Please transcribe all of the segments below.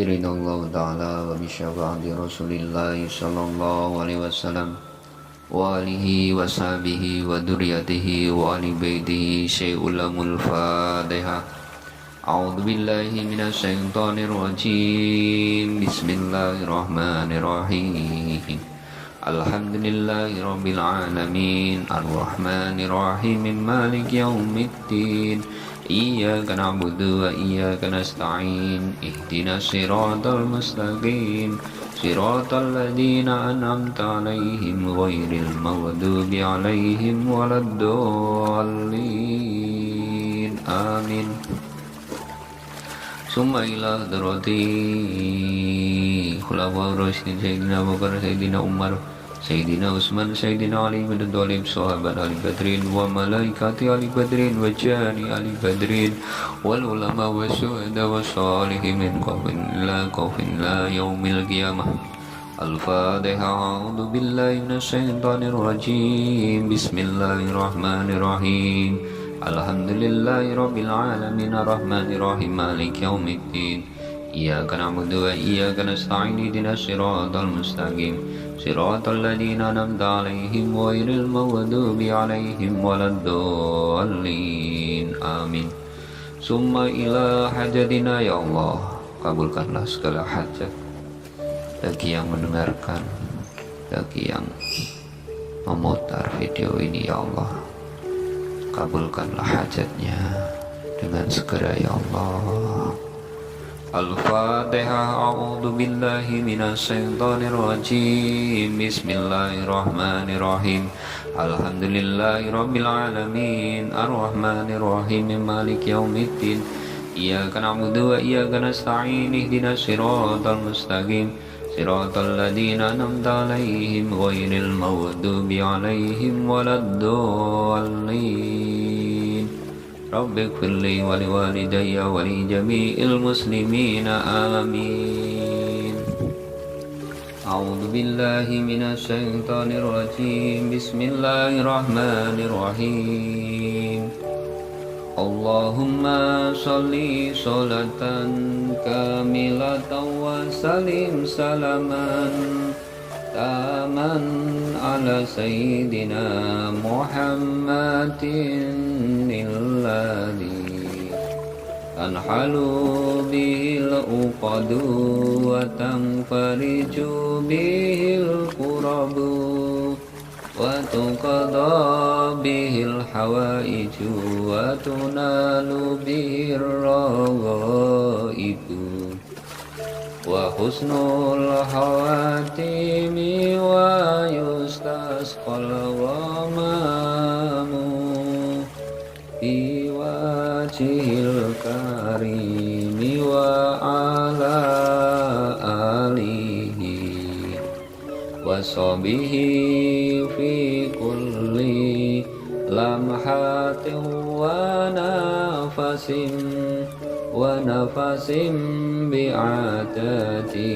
Ridallahu ta'ala wa bisyafa'ati Rasulillahi sallallahu alaihi wasallam wa alihi wa sahbihi wa duriyatihi wa ali baitihi syai'ulamul Fatihah. A'udzu billahi minasy syaithanir rajim. Bismillahirrahmanirrahim. Alhamdulillahi rabbil alamin arrahmanir rahim maliki yaumiddin. Iyyaka na'budu wa iyyaka nasta'in. Ihdinas siratal mustaqim. Siratal ladzina an'amta 'alaihim ghairil maghdubi 'alaihim waladdallin. Amin. Summa ila hadrati khulafaur rasyidin Sayyidina Abu Bakar, Sayyidina Umar, Sayyidina Utsman, Sayyidina Ali bin Abi Thalib, sahabat Ali Badrin wa malaikati Ali Badrin wa jani Ali Badrin wal ulama wa syuhada wa shalihin min qawmin la yaumil qiyamah. Al-Fatihah. A'udzu billahi minasy syaithanir rajim. Bismillahirrahmanirrahim. Alhamdulillahi rabbil alamin arrahmanir rahim maliki yaumiddin. Iyyaka na'budu wa iyyaka nasta'in. Ihdinas siratal mustaqim. Siratal ladzina an'amta 'alaihim ghairil maghdubi 'alaihim waladdallin. Amin. Summa ila hajatina, ya Allah, kabulkanlah segala hajat bagi yang mendengarkan, bagi yang memutar video ini, ya Allah. Kabulkanlah hajatnya dengan segera, ya Allah. Al-Fatihah. A'udzu billahi minasy syaithanir rajim. Bismillahirrahmanirrahim. Alhamdulillahi rabbil alamin arrahmanir rahim maliki yaumiddin. Iyyaka na'budu wa iyyaka nasta'in. Ihdinas siratal mustaqim. Siratal ladzina an'amta 'alaihim ghairil maghdubi 'alaihim waladdallin. Rabbi ighfirli wa liwalidayya wa li jami'il muslimina amin. A'udzu billahi minasy syaithanir rajim. Bismillahirrahmanirrahim. Allahumma sholli sholatan kamilatan wa salim salaman taman ala sayyidina Muhammadin alladhi tanhalu bihil uqadu wa tanfariju bihil qurabu wa tuqada bihil hawaiju wa tunalu bihir raghaibu wa husnul hawatimi wa yustasqal ghamamu bi wajhil karimi wa ala alihi wa sahbihi fi kulli lamhatin wa nafasim bi'adati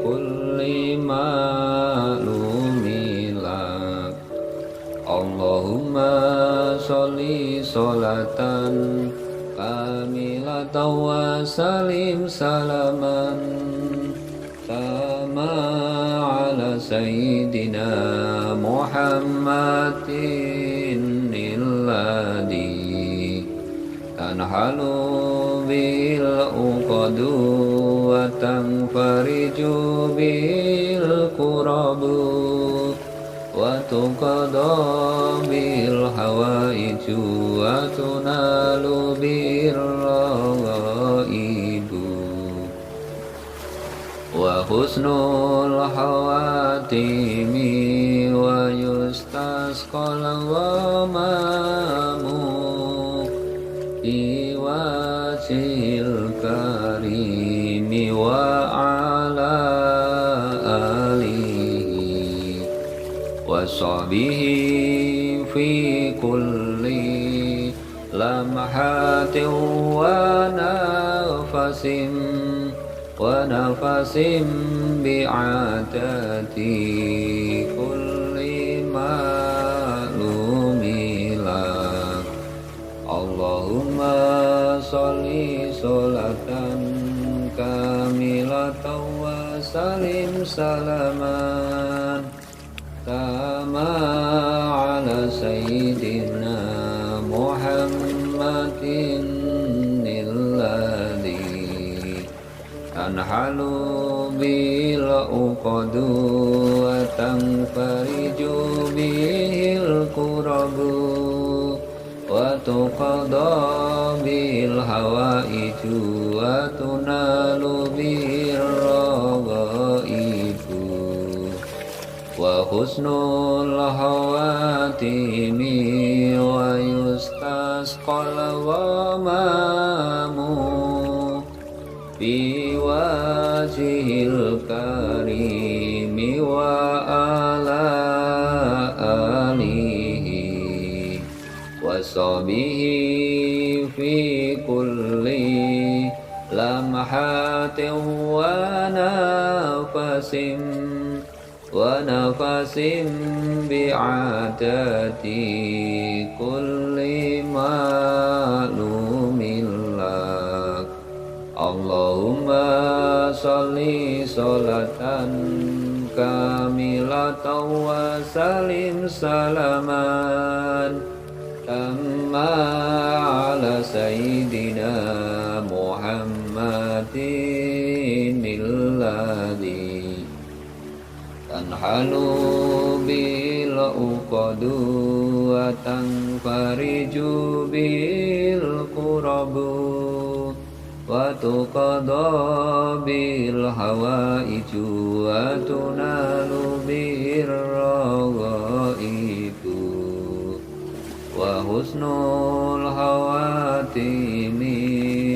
kulli ma'lumin lak. Allahumma sholli sholatan kamilatan wa salim salaman tama ala sayyidina Muhammadin alladhi tanhalu bil uqadu wa tanfariju bil qurabu wa tuqada bil hawaiju wa tunalu bir raghaibu wa husnul hawatimi wa yustasqal ghamamu bi wajhil karimi wa ala alihi wa sahbihi fi kulli lamhatin wa nafasim bi'adati kulli ma'lumin lak. Allahumma sholli sholatan kami salaman kama ala sayyidina Muhammadin alladhi tanhalu bil uqadu wa tanfariju bihil kurabu wa tuqada bil hawaiju wa tunalu bir raghaibu wa husnul hawatimi wa yustasqal ghamamu fi wajhil karimi wa ala alihi wa sahbihi fi kulli lamhatin wa nafasin bi'adati kulli ma'lumin lak. Allahumma sholli sholatan kamilatan wa salim salaman tamma ala sayyidina Muhammadin alladhi tanhalu bil uqadu wa tanfariju bil qurabu wa tuqada bil hawaiju wa tunalu bir raghaibu wa husnul hawatimi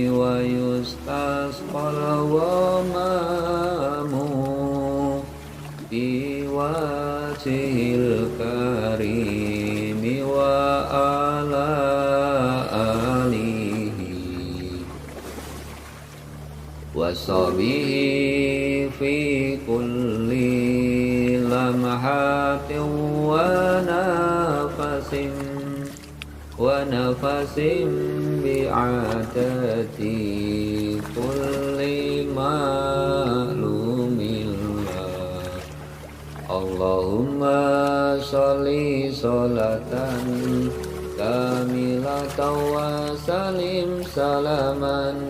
wa yustasqal ghamamu fi wajhil karimi wa ala alihi wa sahbihi fi kulli lamhatin wa nafasin bi'adati kulli ma'lumin lak. Allahumma sholli sholatan kamilatan wa salim salaman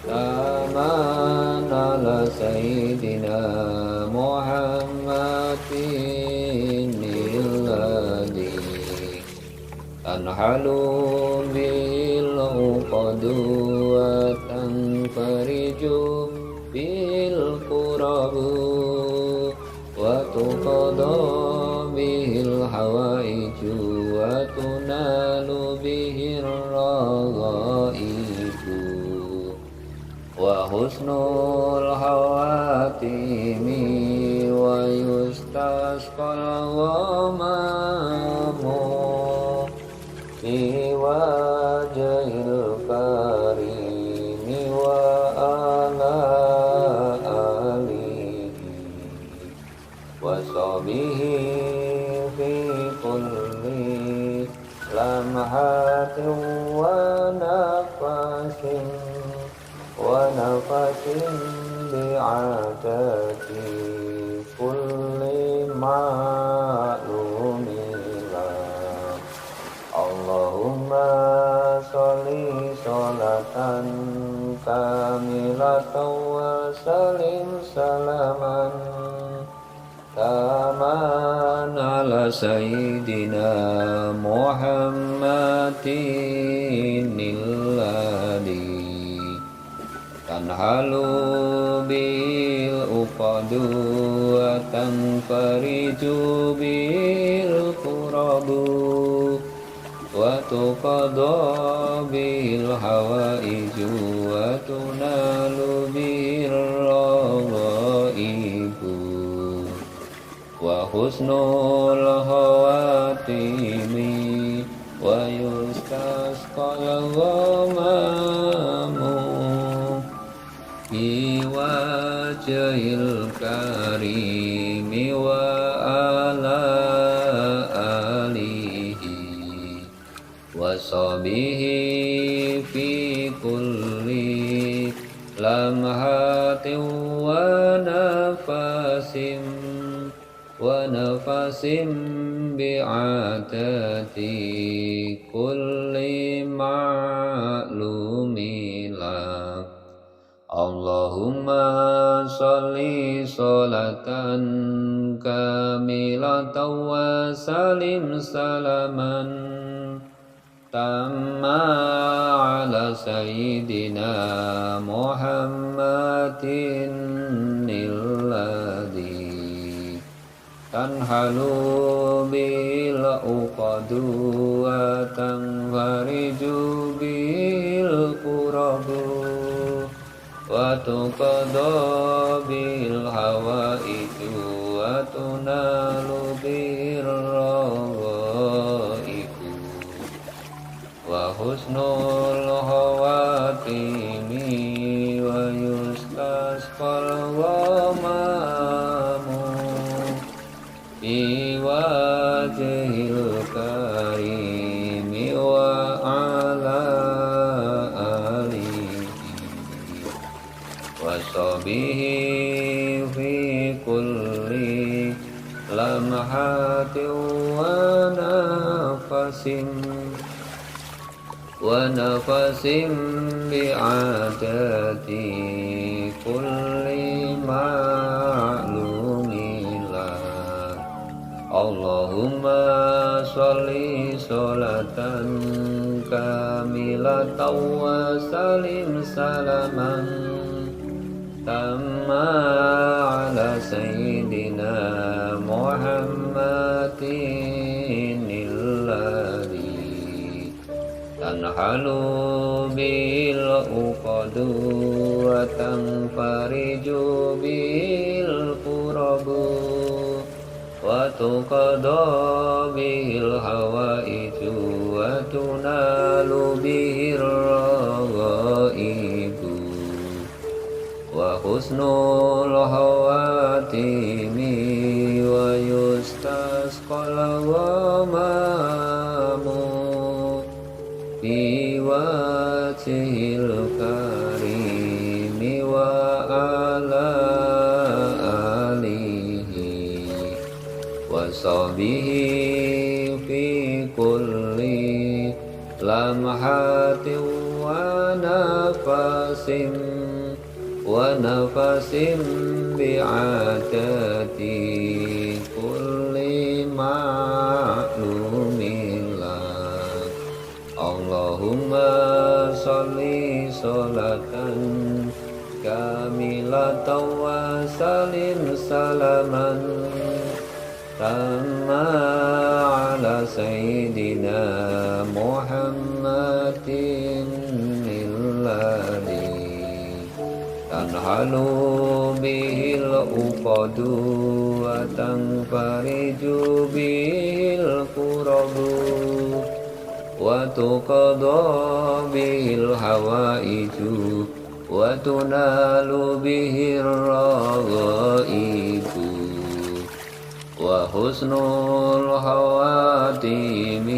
taman ala sayyidina Muhammadin alladhi tanhalu bil uqadu wa tanfariju bil qurabu wa tuqada bihil hawaiju wa tunalu bihir raghaibu wa husnul hawatimi wa yustasqal ghamamu fi wajhil karimi wa ala alihi wa sahbihi fi kulli lamhatin wa nafasin bi'adati kulli ma'lumin lak. Allahumma sholli sholatan kamilatan wa salim salaman taman ala sayyidina Muhammadin alladhi tanhalu bil uqadu wa tanfariju bil qurabu wa tuqada bil hawaiju wa tunalu bir raghaibu wa husnul hawatimi wa yustasqal ghamamu fi wajhil karimi wa ala alihi wa sahbihi fi kulli lamhatin wa nafasin ونفس بعدد كل معلوم لك اللهم صل صلاة كاملة وسلم سلاما تاما على سيدنا محمد الذي تنحل بالعقد وتنفرج بالكرب وتقضى بالحوائج وتنال بالرغائب وحسن الخواتيم ويستسقى الغمام بوجه الكريم وعلى آله وصحبه في كل لمحة ونفس بعدد كل معلوم لك اللهم صل صلاة كاملة وسلم سلاما تاما على سيدنا محمد الذي تنحل بالعقد وتنفرج بالكرب وتقضى به الحوائج وتنال به الرغائب وحسن الخواتيم ويستسقى الغمام بوجه الكريم وعلى آله وصحبه في كل لمحة ونفس بعدد كل معلوم لك اللهم صل صلاة كاملة وسلم سلاما تاما على سيدنا محمد الذي تنحل به العقد وتنفرج به الكرب وتقضى به الحوائج وتنال به الرغائب وحسن الخواتيم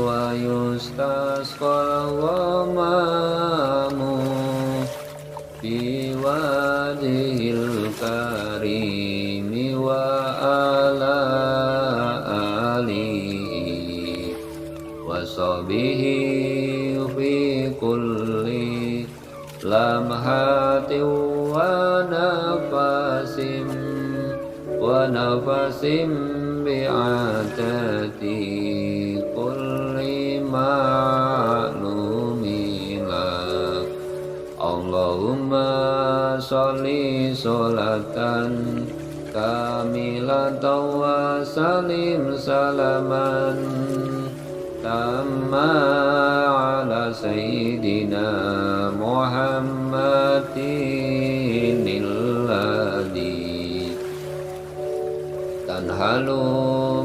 ويستسقى الغمام بوجه الكريم وعلى آله وصحبه في كل لمحة ونفس بعدد كل معلوم لك اللهم صل صلاة كاملة وسلم سلاما تاما على سيدنا محمد الذي تنحل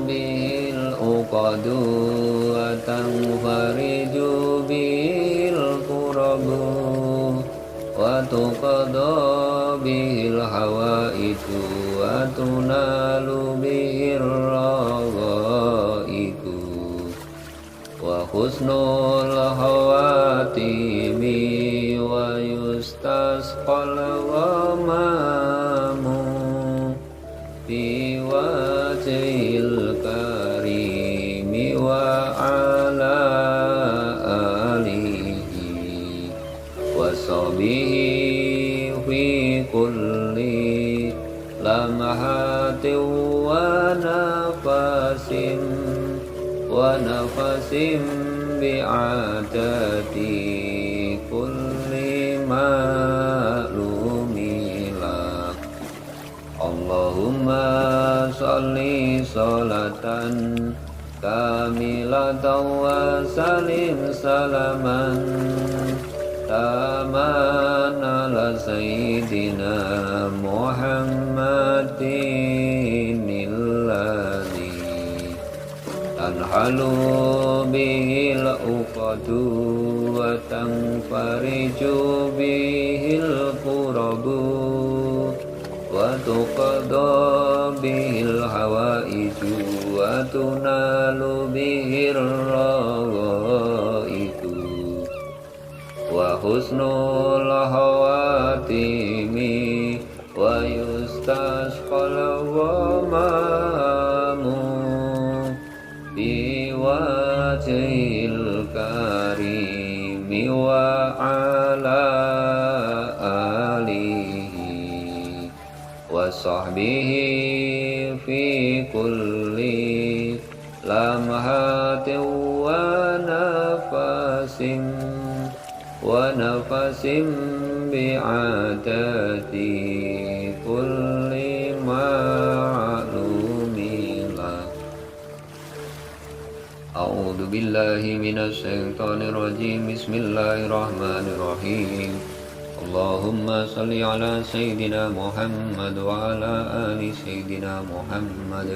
به العقد وتنفرج به الكرب وتقضى به الحوائج وتنال به الرغائب وحسن الخواتيم ويستسقى الغمام في وجه الكريم وعلى آله وصحبه في كل لمحة ونفس بعدد كل معلوم لك اللهم صل صلاة كاملة وسلم سلاما تاما على سيدنا محمد الذي تنحل به العقد وتنفرج به الكرب وتقضى به الحوائج وتنال به الرغائب وحسن الخواتيم ويستسقى الغمام بوجه الكريم وعلى آله وصحبه في كل لمحة ونفس بعدد كل معلوم لك أعوذ بالله من الشيطان الرجيم بسم الله الرحمن الرحيم اللهم صل على سيدنا محمد وعلى آل سيدنا محمد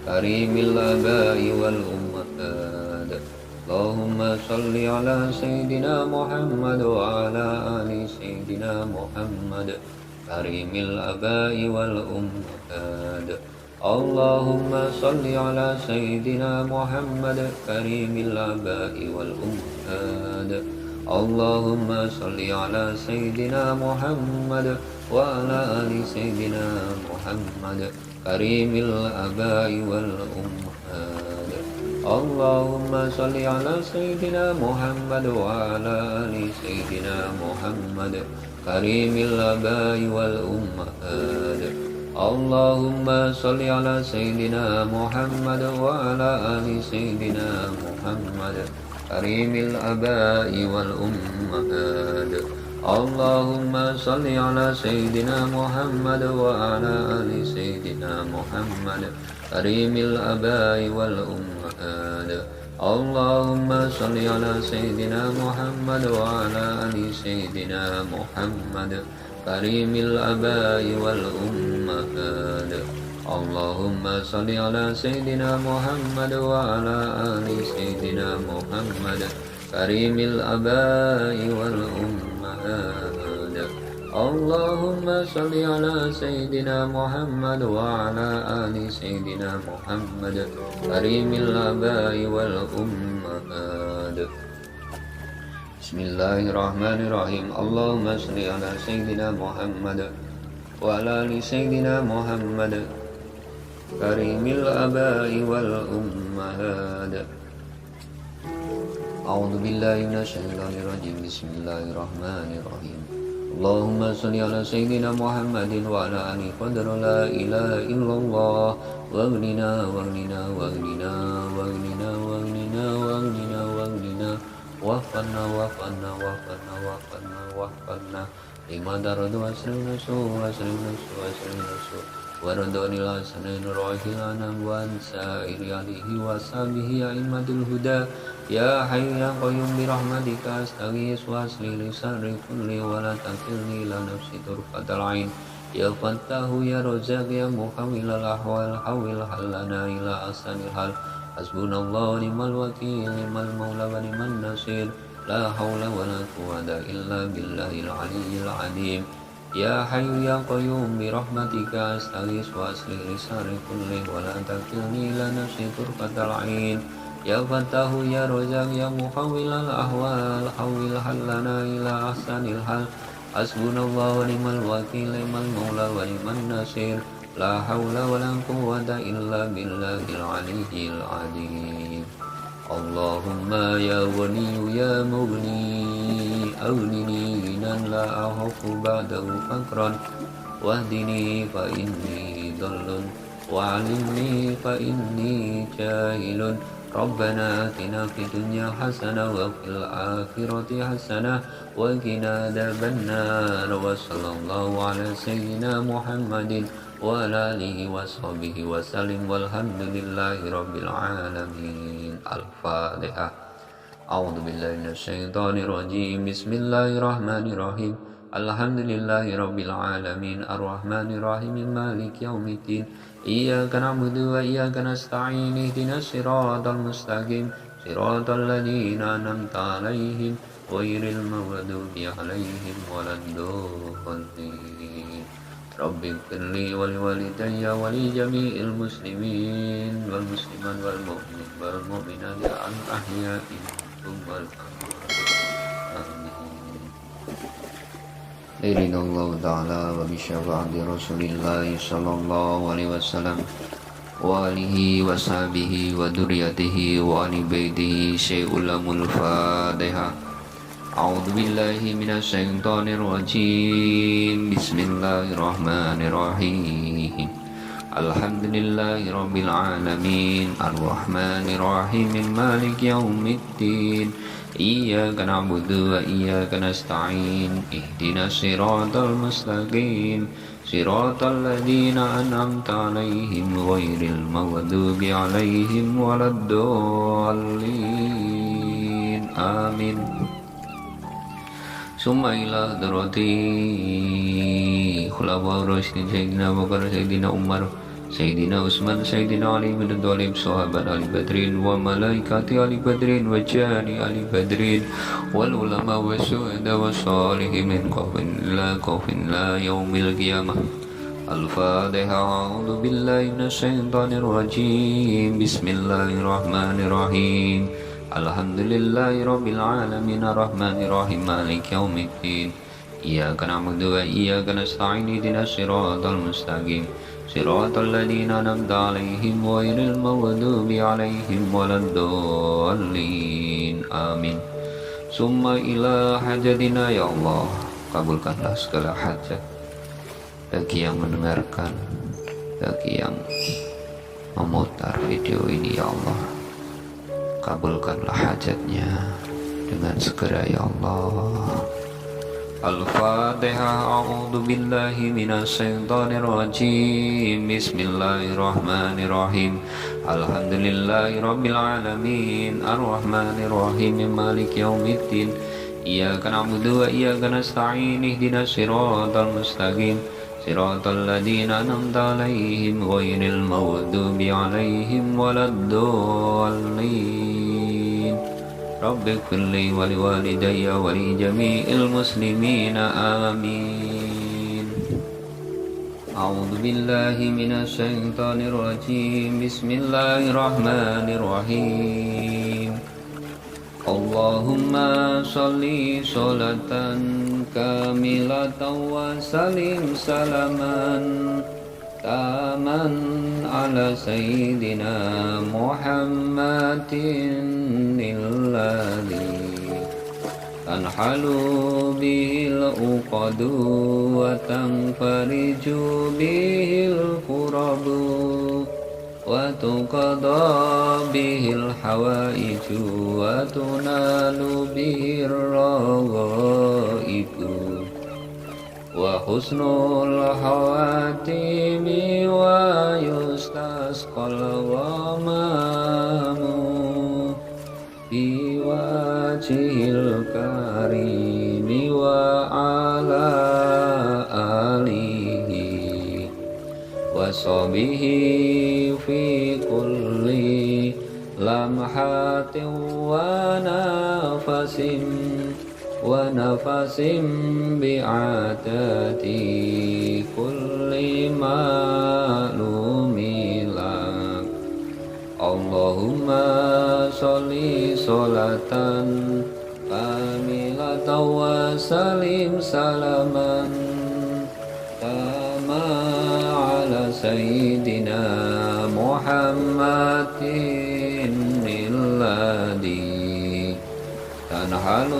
كريم الآباء والأمهات اللهم صل على سيدنا محمد وعلى آل سيدنا محمد كريم الآباء والأمهات اللهم صل على سيدنا محمد كريم الآباء والأمهات اللهم صل على سيدنا محمد وعلى آل سيدنا محمد كريم الآباء والأمهات اللهم صل على سيدنا محمد وعلى آل سيدنا محمد كريم الآباء والأمهات اللهم صل على سيدنا محمد وعلى آل سيدنا محمد كريم الآباء والأمهات اللهم صل على سيدنا محمد وعلى آل سيدنا محمد كريم الآباء والأمهات اللهم صل على سيدنا محمد وعلى آل سيدنا محمد كريم الآباء والأمهات اللهم صل على سيدنا محمد وعلى آل سيدنا محمد كريم الآباء والأمهات اللهم صل على سيدنا محمد وعلى آل سيدنا محمد كريم الآباء والأمهات بسم الله الرحمن الرحيم اللهم صل على سيدنا محمد وعلى آل سيدنا محمد كريم الآباء والأمهات أعوذ بالله من الشيطان الرجيم بسم الله الرحمن الرحيم اللهم صل على سيدنا محمد وعلى آله قدر لا إله إلا الله واغننا واغننا واغننا واغننا واغننا واغننا واغننا وفقنا وفقنا وفقنا وفقنا وفقنا لما ترد واسرنا سوء واسرنا سوء واسرنا سوء وردوني الحسنين روحي الأنام وانسائر عليه وصحبه أئمة الهدى يا حي يا قيوم برحمتك أستغيث وأصلح لي شر كل ولا تكلني إلى نفسي طرفة العين يا فتاه يا رزاق يا محول الأحوال حول حلنا إلى أحسن الحال حسبنا الله ونعم الوكيل نعم المولى ونعم النصير لا حول ولا قوة إلا بالله العلي العظيم يا حي يا قيوم برحمتك أستغيث وأصلح لي شر كل ولا تكلني إلى نفسي طرفة العين يا فتاه يا رزاق يا محول الأحوال حول حلنا إلى أحسن الحال حسبنا الله ونعم الوكيل نعم المولى ونعم النصير لا حول ولا قوة إلا بالله العلي العظيم اللهم يا غني يا مغني أغنني غنى لا أخاف بعده فقرا واهدني فإني ضل وعلمني فإني جاهل ربنا آتنا في الدنيا حسنة وفي الآخرة حسنة وقنا عذاب النار وصلى الله على سيدنا محمد وعلى آله وصحبه وسلم والحمد لله رب العالمين الفاتحة أعوذ بالله من الشيطان الرجيم بسم الله الرحمن الرحيم الحمد لله رب العالمين الرحمن الرحيم مالك يوم الدين إياك نعبد وإياك نستعين اهدنا الصراط المستقيم صراط الذين أنعمت عليهم غير المغضوب عليهم ولا الضالين رب اغفر لي ولوالدي ولجميع المسلمين والمسلمات والمؤمنين والمؤمنات الأحياء منهم والأموات آمين لرضا الله تعالى وبشفاعة رسول الله صلى الله عليه وسلم وآله وصحبه وذريته وآل بيته شيء لم الفاتحة أعوذ بالله من الشيطان الرجيم بسم الله الرحمن الرحيم الحمد لله رب العالمين الرحمن الرحيم مالك يوم الدين إياك نعبد وإياك نستعين اهدنا الصراط المستقيم صراط الذين أنعمت عليهم غير المغضوب عليهم ولا الضالين آمين ثم إلى حضرتي خلفاء الراشدين سيدنا أبو بكر سيدنا عمر سيدنا عثمان سيدنا علي بن أبي طالب صحابة آل بدر وملائكة آل بدر وجان آل بدر والعلماء والشهداء والصالحين من خوف لا يوم القيامة الفاتحة أعوذ بالله من الشيطان الرجيم بسم الله الرحمن الرحيم الحمد لله رب العالمين الرحمن الرحيم مالك يوم الدين إياك نعبد وإياك نستعين اهدنا الصراط المستقيم صراط الذين أنعمت عليهم غير المغضوب عليهم ولا الضالين آمين ثم إلى حاجتنا ya Allah kabulkanlah segala hajat bagi yang mendengarkan, bagi yang memutar video ini ya Allah, kabulkanlah hajatnya dengan segera ya Allah. Al-Fatihah. A'udzu billahi minasyaitonir rajim. Bismillahirrahmanirrahim. Alhamdulillahi rabbil alamin. Arrahmanir rahim. Maliki yaumiddin. Iyyaka na'budu wa iyyaka nasta'in. Ihdinas siratal mustaqim. Siratal ladzina an'amta 'alaihim ghairil maghdubi 'alaihim waladdallin. Rabbi ighfirli wa liwalidayya wa li jami'il muslimina amin. A'udzu billahi minasy syaithanir rajim. Bismillahirrahmanirrahim. Allahumma sholli sholatan kamilatan wa salim salaman taman ala sayyidina Muhammadin alladhi tanhalu bihil uqadu wa tanfariju bihil qurabu wa tuqada bihil hawaiju wa tunalu bihir raghaibu wa husnul hawatimi wa yustasqal ghamamu bi wajhil karimi wa ala alihi wa sahbihi fi kulli lamhatin wa nafasin wa nafasim bi'adati kulli ma'lumilak. Allahumma sholli sholatan kamilatan wa salim salaman tama ala سيدنا محمد الذي تنحل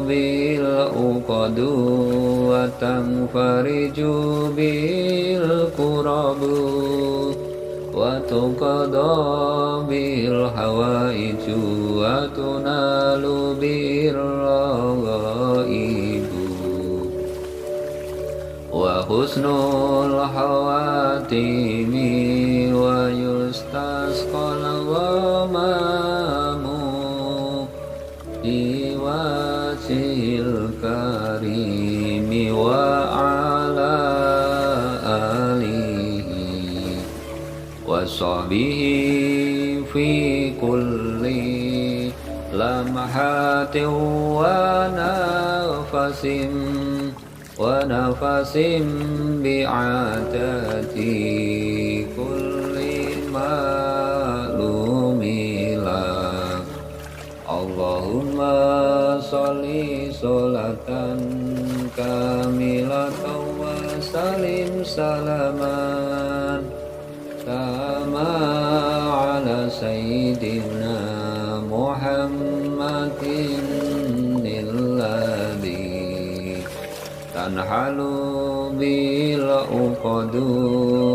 بالعقد وتنفرج بالكرب وتقضى بالحوائج وتنال بالرغائب وحسن الخواتيم ويستسقى الغمام بوجه الكريم وعلى آله وصحبه في كل لمحة ونفس بعدد كل معلوم لك اللهم صل صلاة كاملة وسلم سلاما كما على سيدنا محمد الذي تنحل بالعقد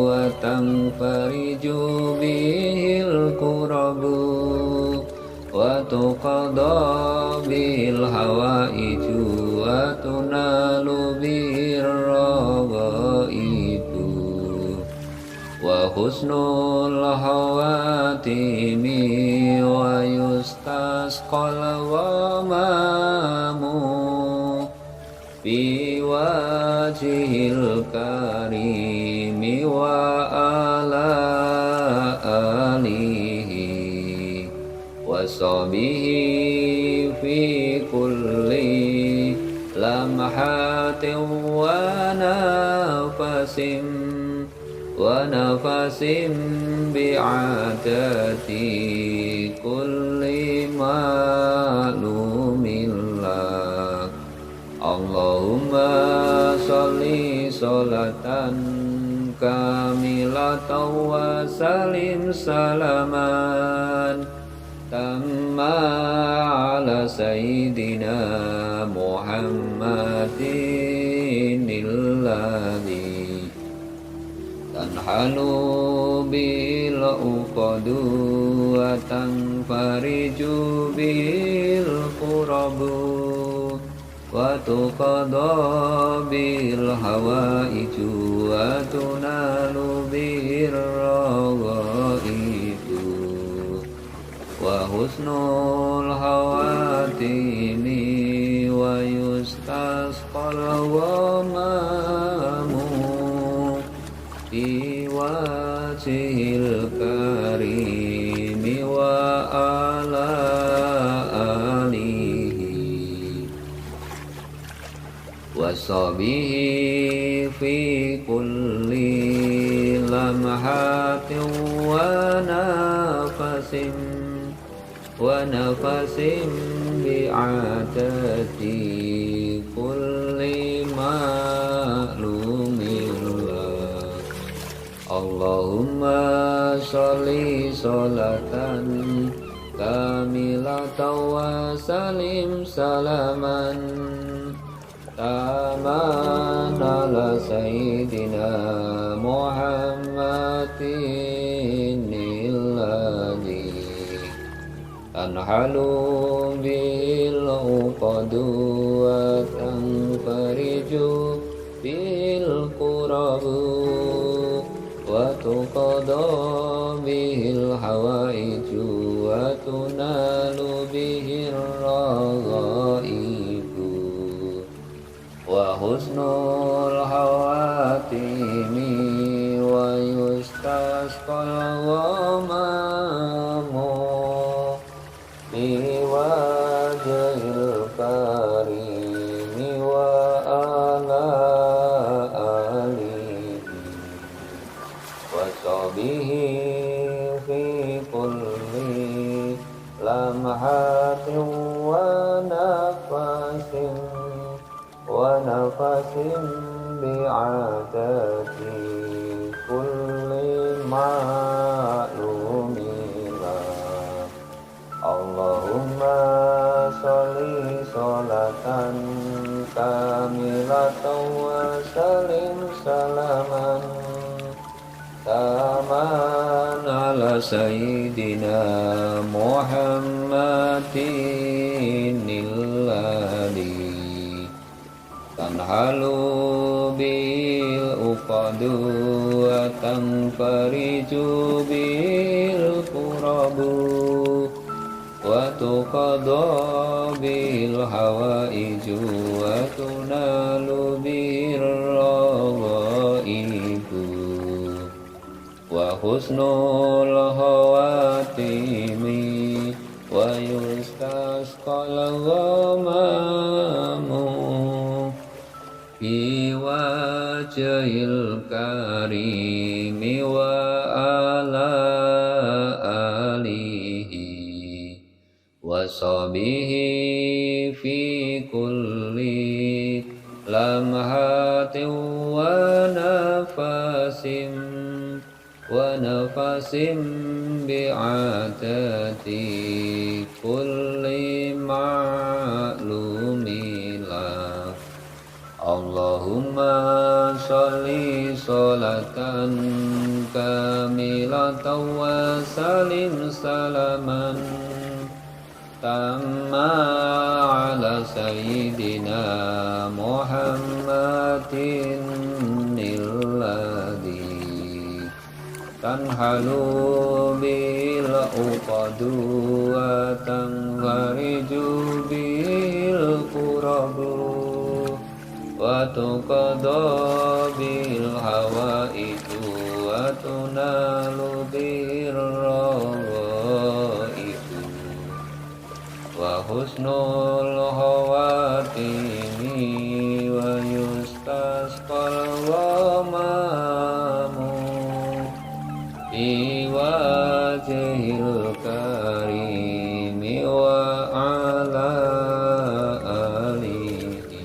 وتنفرج به الكرب وتقضى بالحوائج وتنال به الرغائب وحسن الخواتيم ويستسقى الغمام بوجه الكريم وعلى آله وصحبه في كل لمحة ونفس بعدد كل معلوم لك اللهم صل صلاة كاملة وسلم سلاما تاما على سيدنا محمد الذي تنحل بالعقد وتنفرج بالكرب وتقضى بالحوائج وتنال به الرغائب وحسن الخواتيم ويستسقى الغمام بوجه الكريم وعلى آله وصحبه في كل لمحة ونفس بعدد كل معلوم لك اللهم صل صلاة كاملة وسلم سلاما تاما على سيدنا محمد الذي تنحل بالعقد وتنفرج بالكرب وتقضى به الحوائج وتنال به الرغائب وحسن الخواتيم ويستسقى الغمام بوجه الكريم وعلى آله وصحبه في كل لمحة ونفس بعدد كل ma'lumila. Allahumma sholli sholatan kamilatan wa salim salaman taman ala sayyidina Muhammadin illadi tanhalu bil uqadu wa tanfariju bil qurabu wa tuqadha bil hawaiju wa tunalu bir raghaibu wa husnul khawatimi wa yustasqal ghamamu fi wajhil karimi wa ala alihi wa sahbihi fi kulli lamhatin wa nafasim bi'adati kulli ma'lumila. Allahumma sholli sholatan kamilatan wa salim salaman tamma ala sayyidina Muhammadin illadi tanhalu bil uqadu wa tanfariju bil qurabu wa tuqadha bil hawaiju wa tunalu bir raghaibu wa husnul khawatimi wa yustasqal ghamamu fi wajhil karimi wa ala alihi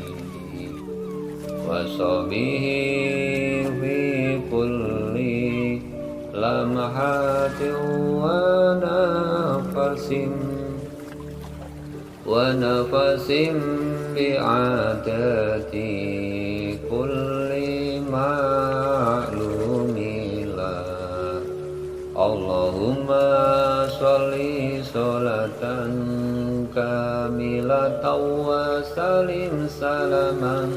wa sahbihi fi kulli lamhatin wa nafasim bi'adati kulli ma'lumila. Allahumma sholli sholatan kamilatan wa salim salaman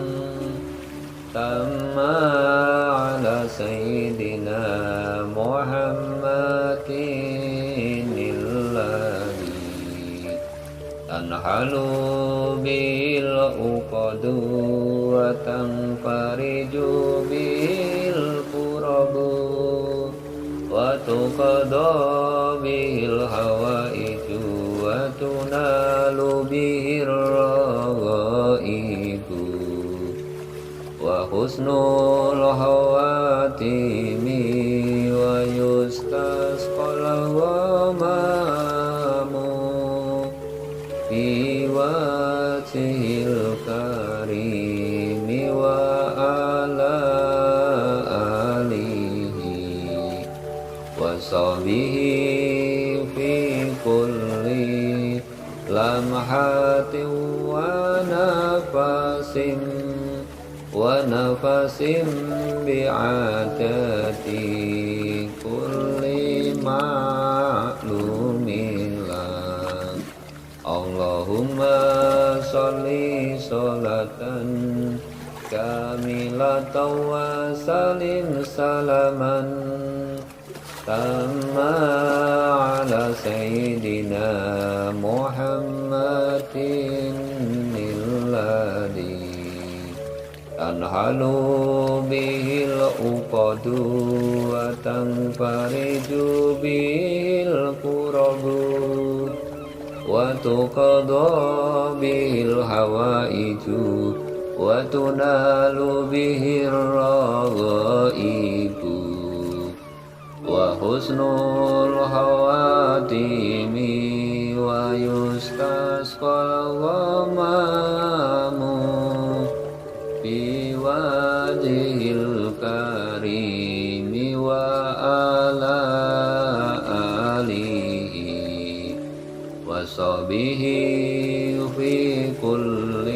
tamma ala sayyidina Muhammadin illadi tanhalu bil uqadu wa tanfariju bil qurabu wa tuqadha bil hawaiju wa tunalu bir raghaibu wa husnul khawatimi wa yustasqal ghamamu fi wajhil karimi wa ala alihi wa sahbihi fi kulli lamhatin wa nafasim bi'adati kulli ma'lumila. Allahumma sholli sholatan kamilatan wa salim salaman tamma ala sayyidina Muhammadin illadi tanhalu bihil uqadu wa tanfariju bil qurabu wa tuqadha bil hawaiju wa tunalu bihir raghaibu wa husnul khawatimi wa yustasqal ghamamu fi wajhil karimi wa ala وصحبه في كل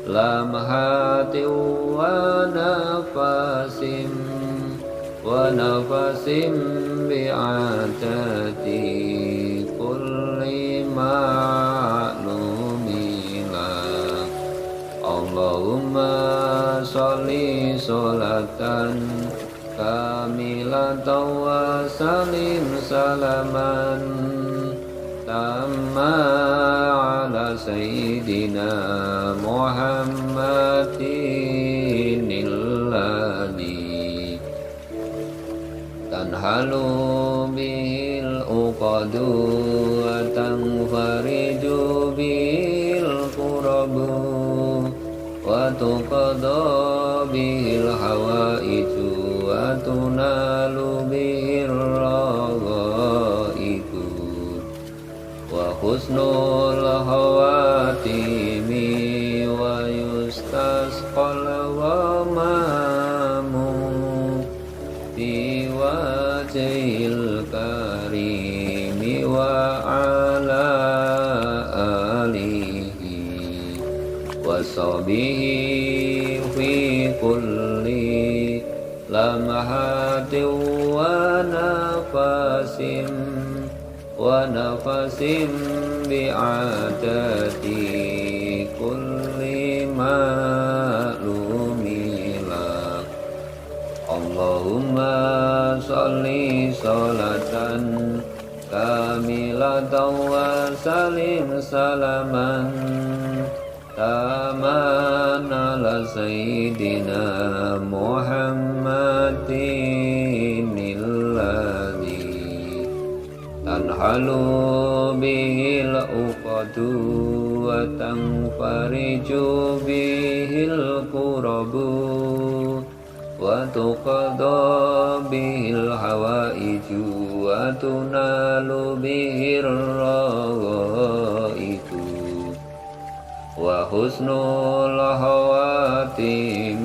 لمحة ونفس بعدد كل معلوم لك اللهم صل صلاة كاملة وسلم سلاما تاما على سيدنا محمد الذي تنحل به العقد وتنفرج به الكرب وتقضى به الحوائج وتنال به الرغائب وحسن الخواتيم ويستسقى الغمام في وجه الكريم وعلى آله وصحبه في كل لمحة ونفس بعدد كل معلوم لك اللهم صل صلاة كاملة وسلم سلاما تاما على سيدنا محمد الذي تنحل به العقد وتنفرج به الكرب وتقضى به الحوائج وتنال به الرغائب وحسن الخواتيم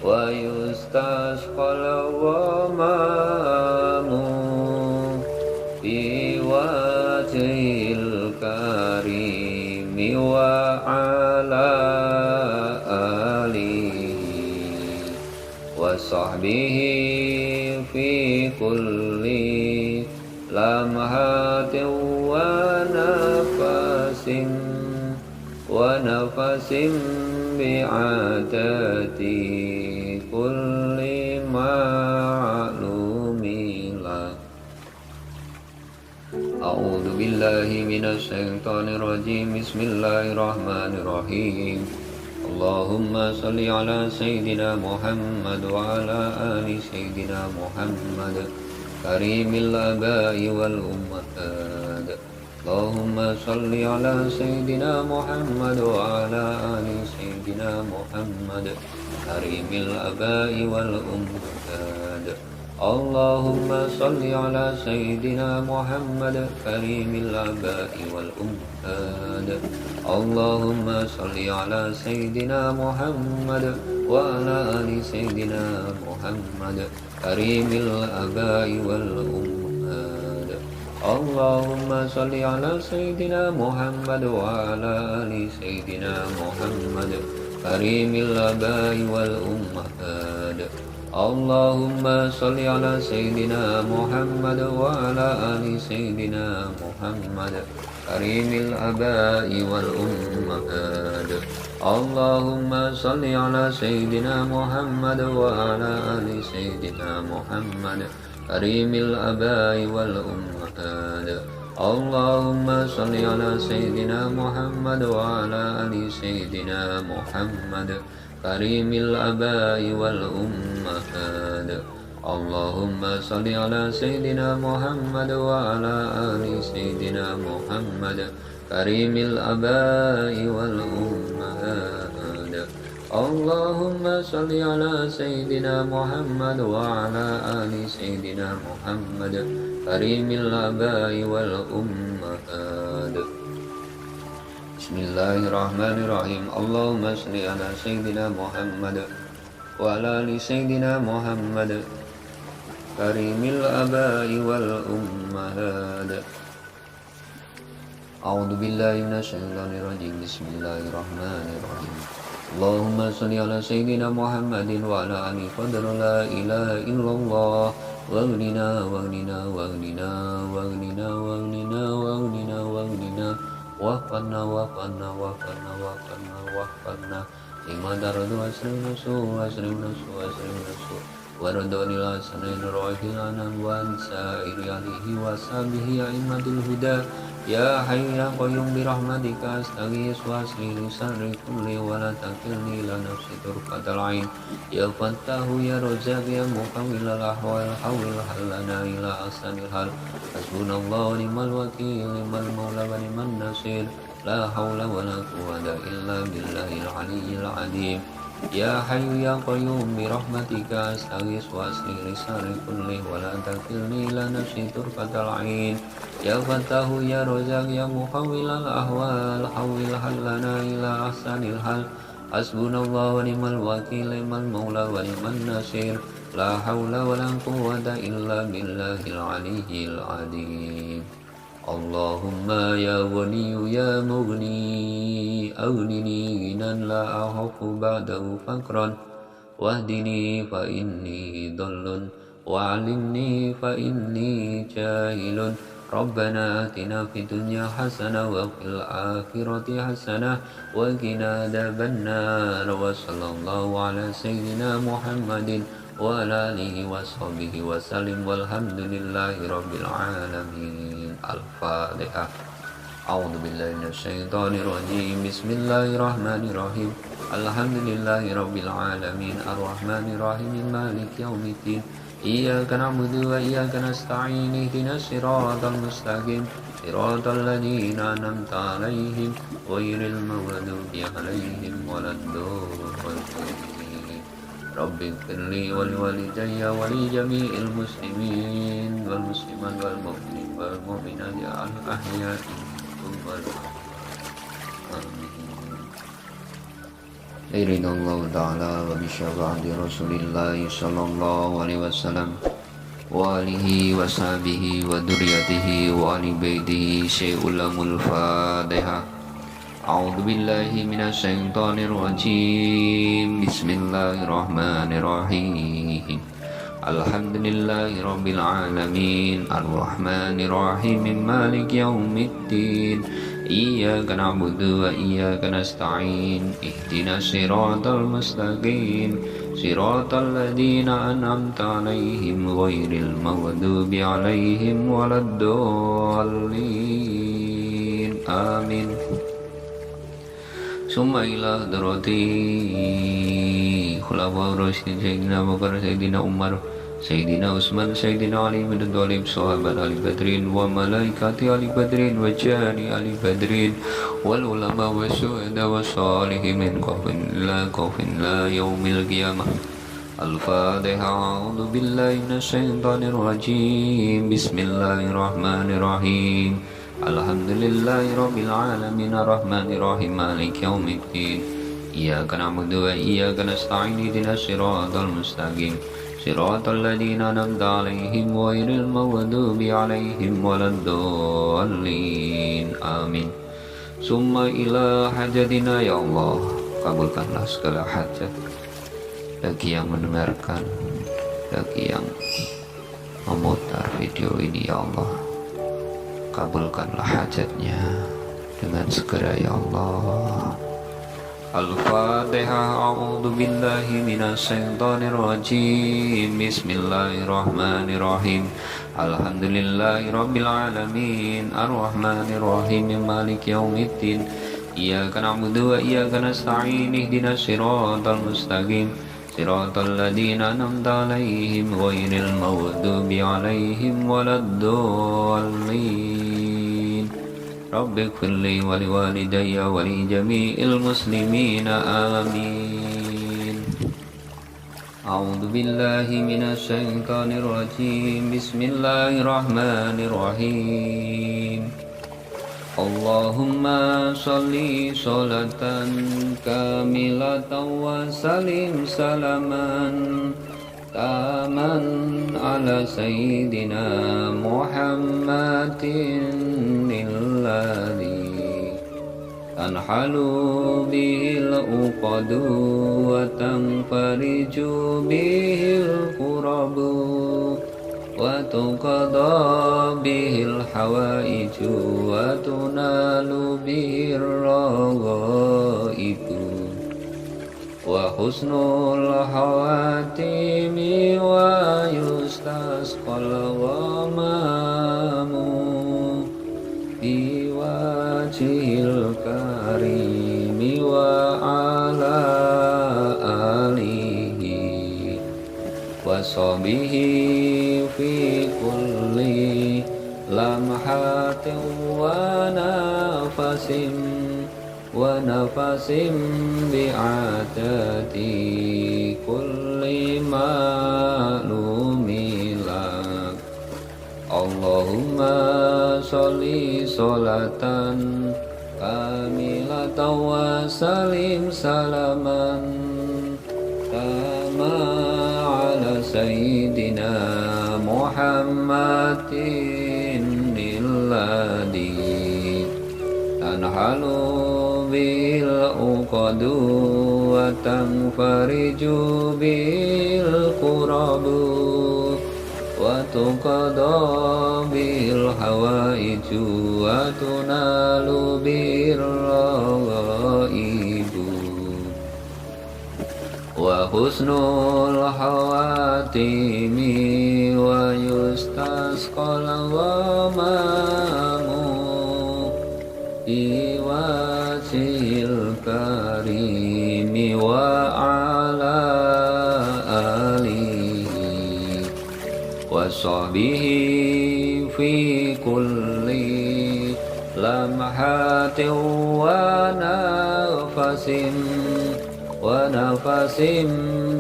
ويستسقى الغمام في وجه الكريم وعلى آله وصحبه في كل لمحة ونفس بعدد كل معلوم لك أعوذ بالله من الشيطان الرجيم بسم الله الرحمن الرحيم اللهم صل على سيدنا محمد وعلى آل سيدنا محمد كريم الآباء والأمهات اللهم صل على سيدنا محمد وعلى آل سيدنا محمد كريم الآباء والأمهات اللهم صل على سيدنا محمد كريم الآباء والأمهات اللهم صل على سيدنا محمد وعلى آل سيدنا محمد كريم الآباء والأمهات اللهم صل على سيدنا محمد وعلى آل سيدنا محمد كريم الآباء والأمهات اللهم صل على سيدنا محمد وعلى آل سيدنا محمد كريم الآباء والأمهات اللهم صل على سيدنا محمد وعلى آل سيدنا محمد كريم الآباء والأمهات اللهم صل على سيدنا محمد وعلى آل سيدنا محمد كريم الآباء والأمهات اللهم صل على سيدنا محمد وعلى آل سيدنا محمد كريم الآباء والأمهات اللهم صل على سيدنا محمد وعلى آل سيدنا محمد كريم الآباء والأمهات بسم الله الرحمن الرحيم اللهم صل على سيدنا محمد وعلى آل سيدنا محمد كريم الآباء والأمهات أعوذ بالله من الشيطان الرجيم بسم الله الرحمن الرحيم اللهم صل على سيدنا محمد وعلى آله قدر لا إله إلا الله واغننا واغننا واغننا واغننا واغننا واغننا واغننا واغفرنا واغفرنا واغفرنا واغفرنا واغفرنا لما درد واسرنا سوء واسرنا سوء واسرنا سوء وردوني الحسنين روح الأنام وانسائر عليه وصحبه أئمة الهدى يا حي يا قيوم برحمتك أستغيث وأصلح لساني كلي ولا تكلني إلى نفسي طرفة العين يا فتاه يا رزاق يا محول الأحوال حول حلنا إلى أحسن الحال حسبنا الله ونعم الوكيل نعم المولى ونعم النصير لا حول ولا قوة إلا بالله العلي العظيم يا حي يا قيوم برحمتك أستغيث وأصلح لساني كله ولا تكلني إلى نفسي طرفة العين يا فتاه يا رزاق يا محول الأحوال حول حلنا إلى أحسن الحال حسبنا الله ونعم الوكيل نعم المولى ونعم النصير لا حول ولا قوة إلا بالله العلي العظيم اللهم يا غني يا مغني أغنني غنى لا أخاف بعده فقرا واهدني فإني ضل وعلمني فإني جاهل ربنا آتنا في الدنيا حسنة وفي الآخرة حسنة وقنا عذاب النار وصلى الله على سيدنا محمد وعلى آله وصحبه وسلم والحمد لله رب العالمين الفاتحة أعوذ بالله من الشيطان الرجيم بسم الله الرحمن الرحيم الحمد لله رب العالمين الرحمن الرحيم مالك يوم الدين إياك نعبد وإياك نستعين اهدنا الصراط المستقيم صراط الذين أنعمت عليهم غير المغضوب عليهم ولا الضالين رب اغفر لي ولوالدي ولجميع المسلمين والمسلمات والمؤمنين والمؤمنات الأحياء منهم آمين رضي الله تعالى وبشفاعة رسول الله صلى الله عليه وسلم وآله وصحبه وذريته وآل بيته شيء لم الفاتحة أعوذ بالله من الشيطان الرجيم بسم الله الرحمن الرحيم الحمد لله رب العالمين الرحمن الرحيم مالك يوم الدين إياك نعبد وإياك نستعين اهدنا الصراط المستقيم صراط الذين أنعمت عليهم غير المغضوب عليهم ولا الضالين آمين ثم إلى حضرتي خلفاء الراشدين سيدنا أبو بكر سيدنا عمر سيدنا عثمان سيدنا علي بن أبي طالب صحابة آل بدر وملائكة آل بدر وجان آل بدر والعلماء والشهداء والصالحين من خوف لا يوم القيامة الفاتحة أعوذ بالله من الشيطان الرجيم بسم الله الرحمن الرحيم الحمد لله رب العالمين الرحمن الرحيم مالك يوم الدين إياك نعبد وإياك نستعين اهدنا الصراط المستقيم صراط الذين أنعمت عليهم غير المغضوب عليهم ولا الضالين آمين ثم إلى حاجتنا ya Allah kabulkanlah segala hajat bagi yang mendengarkan, bagi yang memutar video ini ya Allah, kabulkanlah hajatnya dengan segera ya Allah. Al-Fatihah. A'udzu billahi minasyaitonir rajim. Bismillahirrahmanirrahim. Alhamdulillahirabbil alamin. Arrahmanir rahim. Maliki yaumiddin. Iyyaka na'budu wa iyyaka nasta'in. Ihdinas siratal mustaqim. Siratal ladzina an'amta 'alaihim ghairil maghdubi 'alaihim waladdallin. Rabbi ighfirli wa liwalidayya wa li jami'il muslimina amin. A'udzu billahi minasy syaithanir rajim. Bismillahirrahmanirrahim. Allahumma sholli sholatan kamilatan wa salim salaman تامن على سيدنا محمد الذي تنحل به العقد وتنفرج به الكرب وتقضى به الحوائج وتنال به الرغائب وحسن الخواتم ويستسقى الغمام بوجه الكريم وعلى آله وصحبه في كل لمحة ونفس بعدد كل معلوم لك اللهم صل صلاة كاملة وسلم سلاما تاما على سيدنا محمد الذي تنحل به العقد وتنفرج به الكرب وتقضى به الحوائج وتنال به الرغائب وحسن الخواتم ويستسقى الغمام بوجه الكريم وعلى آله وصحبه في كل لمحة ونفس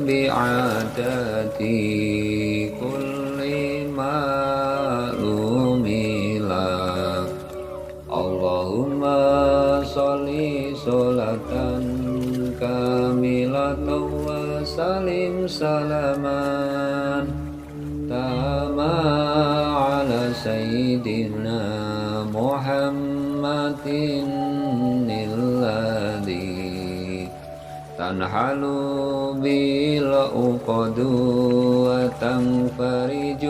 بعدد كل معلوم لك اللهم صل صلاة كاملة وسلم سلاما تاما على سيدنا محمد الذي تنحل به العقد وتنفرج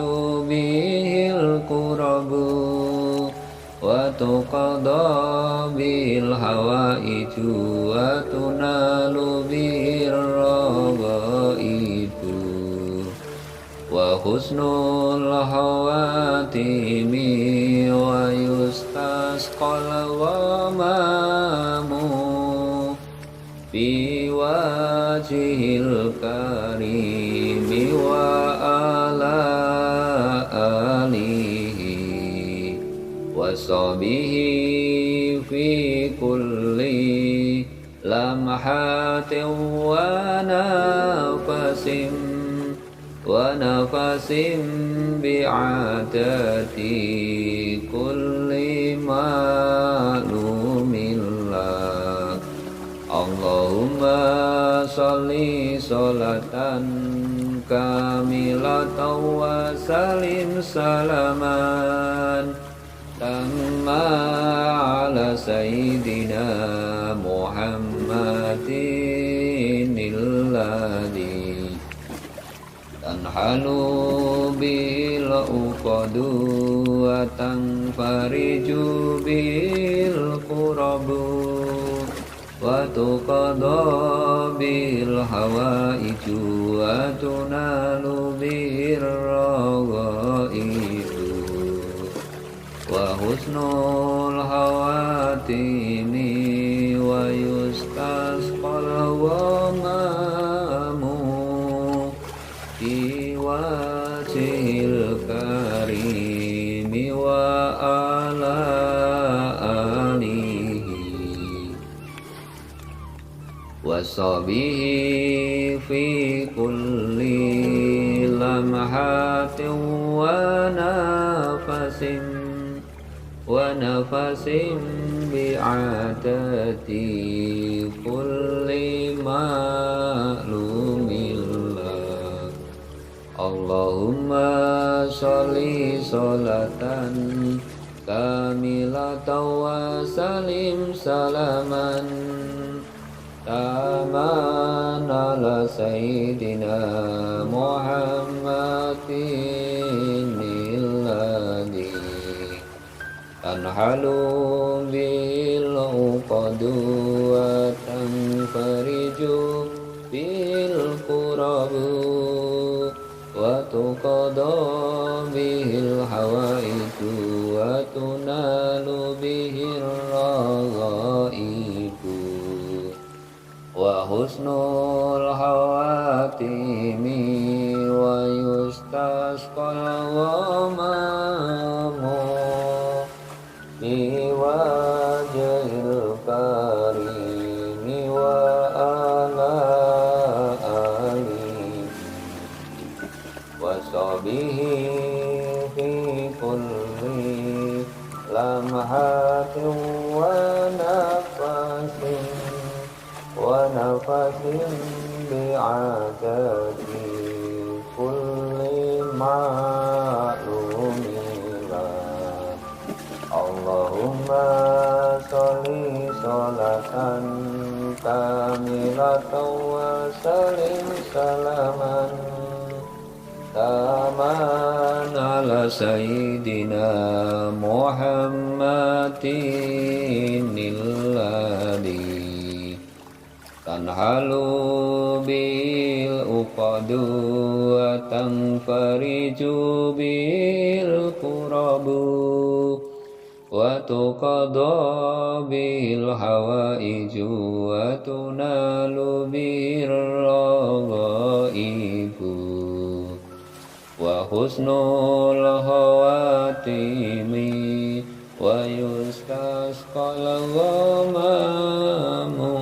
به الكرب وتقضى به الحوائج وتنال به الرغائب وحسن الخواتم ويستسقى الغمام بوجه الكريم وعلى آله وصحبه في كل لمحة ونفس بعدد كل معلوم لك اللهم صل صلاة كاملة وسلم سلاما تاما على سيدنا محمد الذي تنحل به العقد وتنفرج به الكرب وتقضى به الحوائج وتنال به الرغائب وحسن الخواتم ويستسقى الغمام بوجه الكريم وعلى آله وصحبه في كل لمحة ونفس بعدد كل معلوم لك Allahumma sholli sholatan kamilatan wa salim salaman taman ala sayyidina Muhammadin alladhi tanhalu bil uqadu wa tanfariju bil qurabu wa tuqada bihil hawaitu wa tunalu bihir raghaibu wa husnul hawatimi wa yustasqal ghamamu biwajhil karimi wa ala alihi wa sahbihi fi kulli lamhatin wa nafasin bi'adadi kulli ma'lumin. Allahumma sholli sholatan kamilatan wa salim salaman taman ala sayyidina Muhammadin alladhi tanhalu bil uqadu wa tanfariju bil qurabu wa tuqada bil hawaiju wa tunalu bir raghaibu wa husnul hawatimi wa yustasqal ghamamu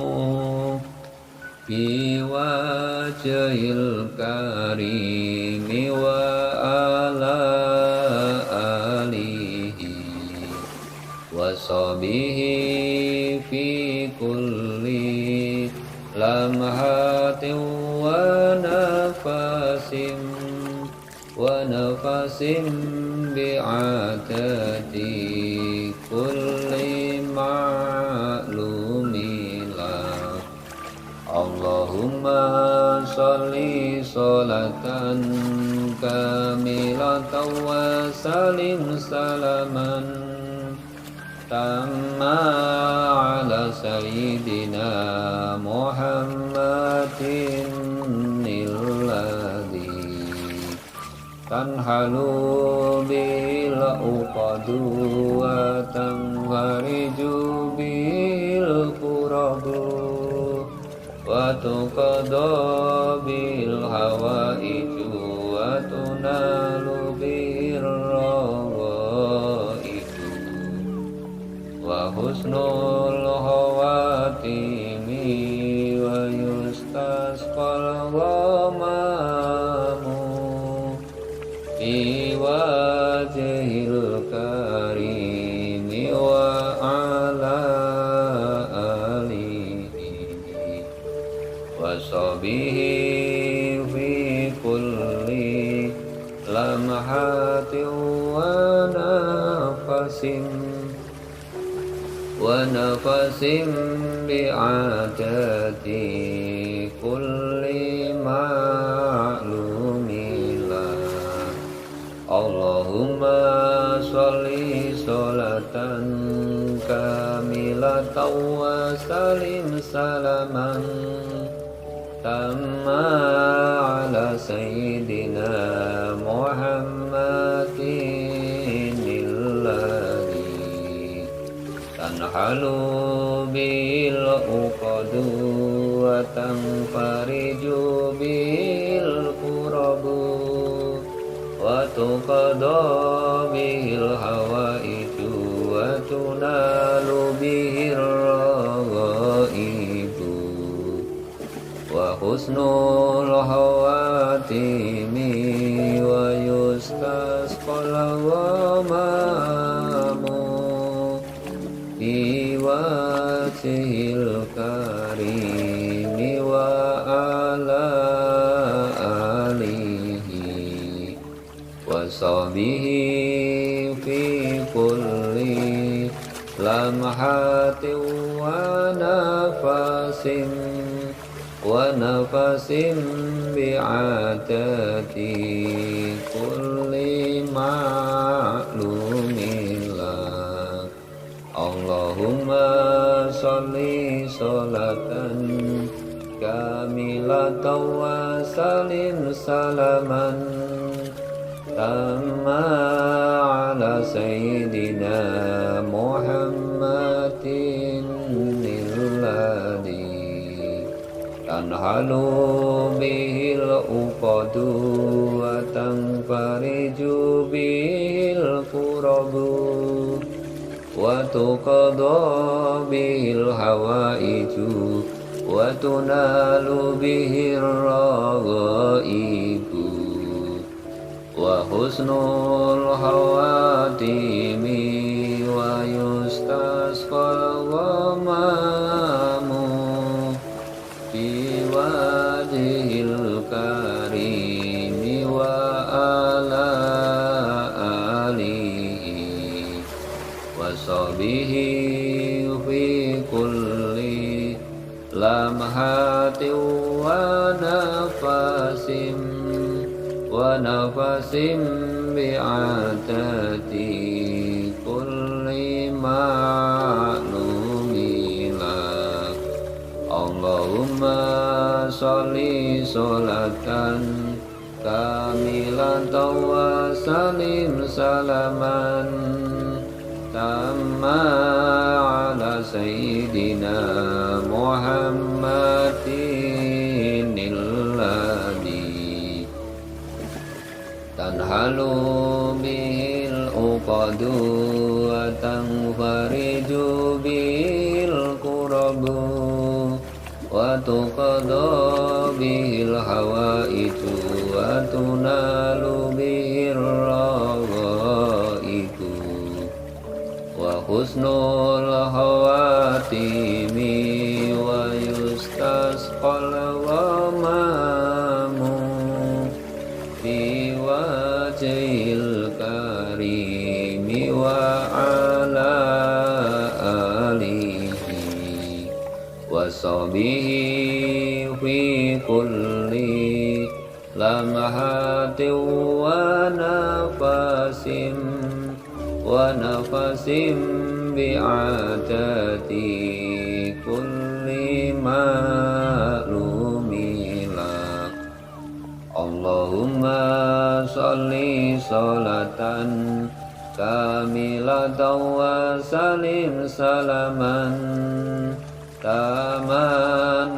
bi wajhil karimi wa ala alihi wa sahbihi fi kulli lamhatin wa nafasin bi'adadi kulli ma'lumin. Allahumma sholli sholatan kamilatan wa salim salaman tamma ala sayyidina Muhammadin alladhi tanhalu bil uqadu wa tanfariju bil qurabu wa tuqada bil hawaiju wa tunalu bir raghaibu wa husnul hawatimi wa yustasqal ghamamu bi wajhil karimi wa ala wa sahbihi fi kulli lamhatin wa nafasin bi'adadi kulli ma'lumin. Allahumma sholli sholatan kamilatan wa salim salaman tamma ala sayyidina Muhammadin alladhi tanhalu bil uqadu wa tanfariju bil qurabu wa tuqada bil hawaiju wa tunalu bihir raghaibu wa husnul hawatimi wa yustasqal ghamamu bi wajhil karimi wa ala alihi وصحبه في كل لمحة ونفس بعدد كل معلوم لك اللهم صل صلاة كاملة وسلم سلاما تاما على سيدنا محمد الذي تنحل به العقد وتنفرج به الكرب وتقضى به الحوائج وتنال به الرغائب وحسن الخواتيم ويستسقى الغمام في وجه الكريم وعلى آله وصحبه في كل لمحة ونفس بعدد كل معلوم لك اللهم صل صلاة كاملة وسلم سلاما تاما على سيدنا محمد الذي تنحل به العقد وتنفرج به الكرب وتقضى به الحوائج وتنال به الرغائب وحسن الخواتيم ويستسقى الغمام في وجه الكريم وعلى آله وصحبه في كل لمحة ونفس بعدد كل معلوم لك اللهم صل صلاة كاملة وسلم سلاما تاما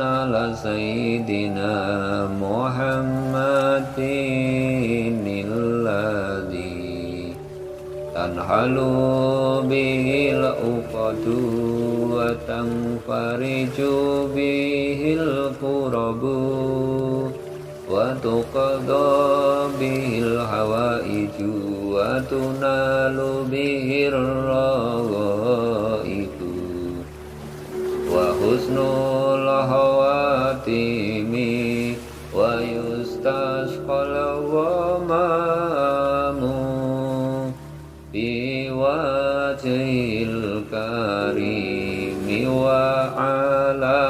على سيدنا محمد الذي تنحل به العقد وتنفرج به الكرب وتقضى به الحوائج وتنال به الرغائب وحسن الخواتيم ويستسقى الغمام في وجه الكريم وعلى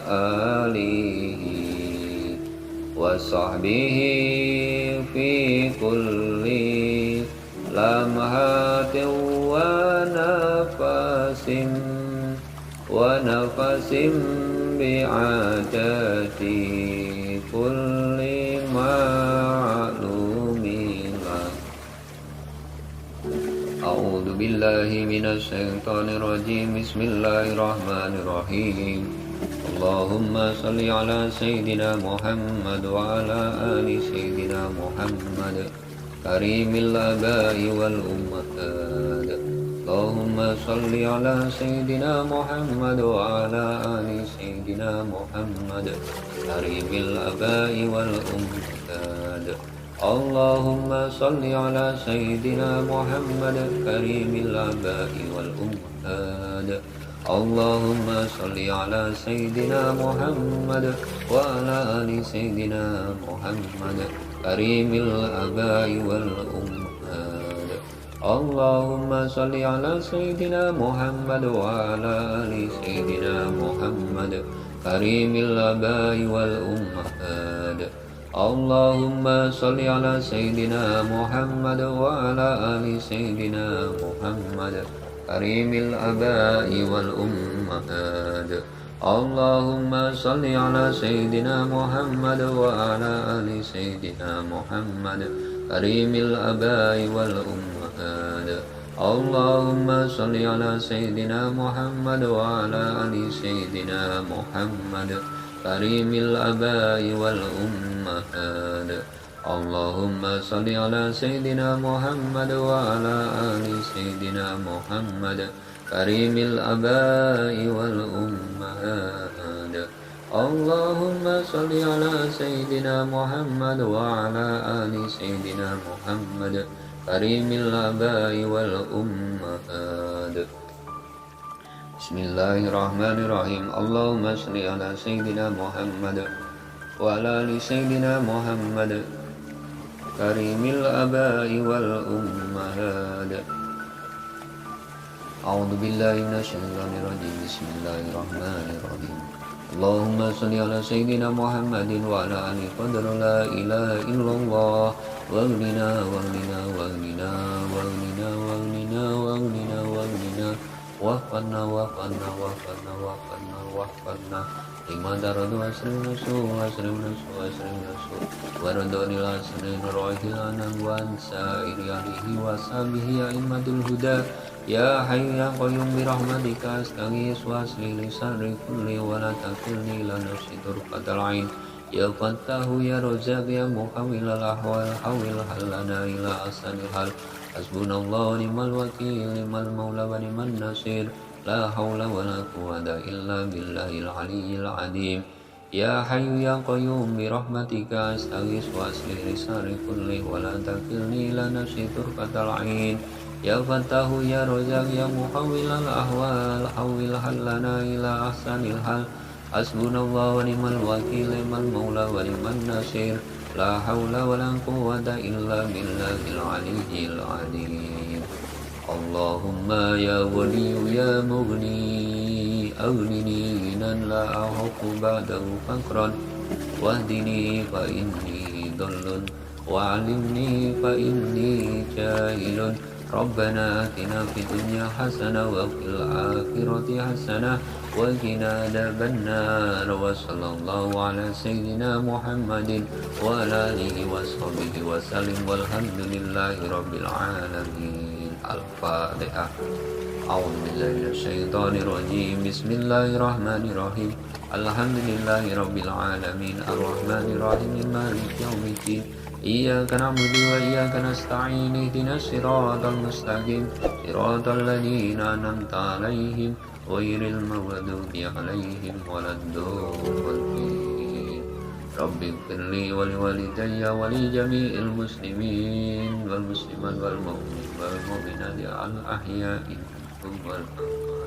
آله وصحبه في كل لمحة ونفس بعدد كل معلوم لك أعوذ بالله من الشيطان الرجيم بسم الله الرحمن الرحيم اللهم صل على سيدنا محمد وعلى آل سيدنا محمد كريم الآباء والأمهات اللهم صل على سيدنا محمد وعلى آل سيدنا محمد كريم الآباء والأمهات اللهم صل على سيدنا محمد كريم الآباء والأمهات اللهم صل على سيدنا محمد وعلى آل سيدنا محمد كريم الآباء والأمهات. اللهم صل على سيدنا محمد وعلى آل سيدنا محمد كريم الآباء والأمهات. اللهم صل على سيدنا محمد وعلى آل سيدنا محمد كريم الآباء والأمهات. اللهم صل على سيدنا محمد وعلى آل سيدنا محمد كريم الآباء والأمهات. اللهم صل على سيدنا محمد وعلى آل سيدنا محمد كريم الآباء والأمهات. اللهم صل على سيدنا محمد وعلى آل سيدنا محمد كريم الآباء والأمهات. اللهم صل على سيدنا محمد وعلى آل سيدنا محمد كريم الآباء والأمهات. بسم الله الرحمن الرحيم. اللهم صل على سيدنا محمد وعلى آل سيدنا محمد كريم الآباء والأمهات. أعوذ بالله من الشيطان الرجيم. بسم الله الرحمن الرحيم. اللهم صل على سيدنا محمد وعلى آله قدر لا إله إلا الله واغننا واغننا واغننا واغننا واغننا واغننا واغننا واغفرنا واغفرنا واغفرنا واغفرنا واغفرنا لما درد واسرم نسوء واسرم نسوء واسرم نسوء وردوني الأسرين روحي لنا وانسائر عليه وصحبه أئمة الهدى. يا حي يا قيوم برحمتك أستغيث وأصلح لي شر كلي ولا تكلني إلى نفسي طرفة العين. يا فتاح يا رزاق يا محول الأحوال حول حلنا إلى أحسن الحال. حسبنا الله ونعم الوكيل نعم المولى ونعم النصير. لا حول ولا قوة إلا بالله العلي العظيم. يا حي يا قيوم برحمتك أستغيث وأصلح لي شر كلي ولا تكلني إلى نفسي طرفة العين. يا فتاح يا رزاق يا محول الأحوال حول حلنا إلى أحسن الحال. حسبنا الله ونعم الوكيل نعم المولى ونعم النصير. لا حول ولا قوة إلا بالله العلي العظيم. اللهم يا ولي يا مغني أغنني غنى لا أحق بعده فقرا واهدني فإني ضل وعلمني فإني جاهل. ربنا آتنا في الدنيا حسنة وفي الآخرة حسنة وقنا عذاب النار. وصلى الله على سيدنا محمد وعلى آله وصحبه وسلم والحمد لله رب العالمين. الفاتحة. أعوذ بالله من الشيطان الرجيم. بسم الله الرحمن الرحيم. الحمد لله رب العالمين الرحمن الرحيم مالك يوم الدين. إياك نعبد وإياك نستعين اهدنا الصراط المستقيم صراط الذين أنعمت عليهم غير المغضوب عليهم ولا الضالين. رب اغفر لي ولوالدي ولجميع المسلمين والمسلمات والمؤمنين والمؤمنات الأحياء منهم والأموات.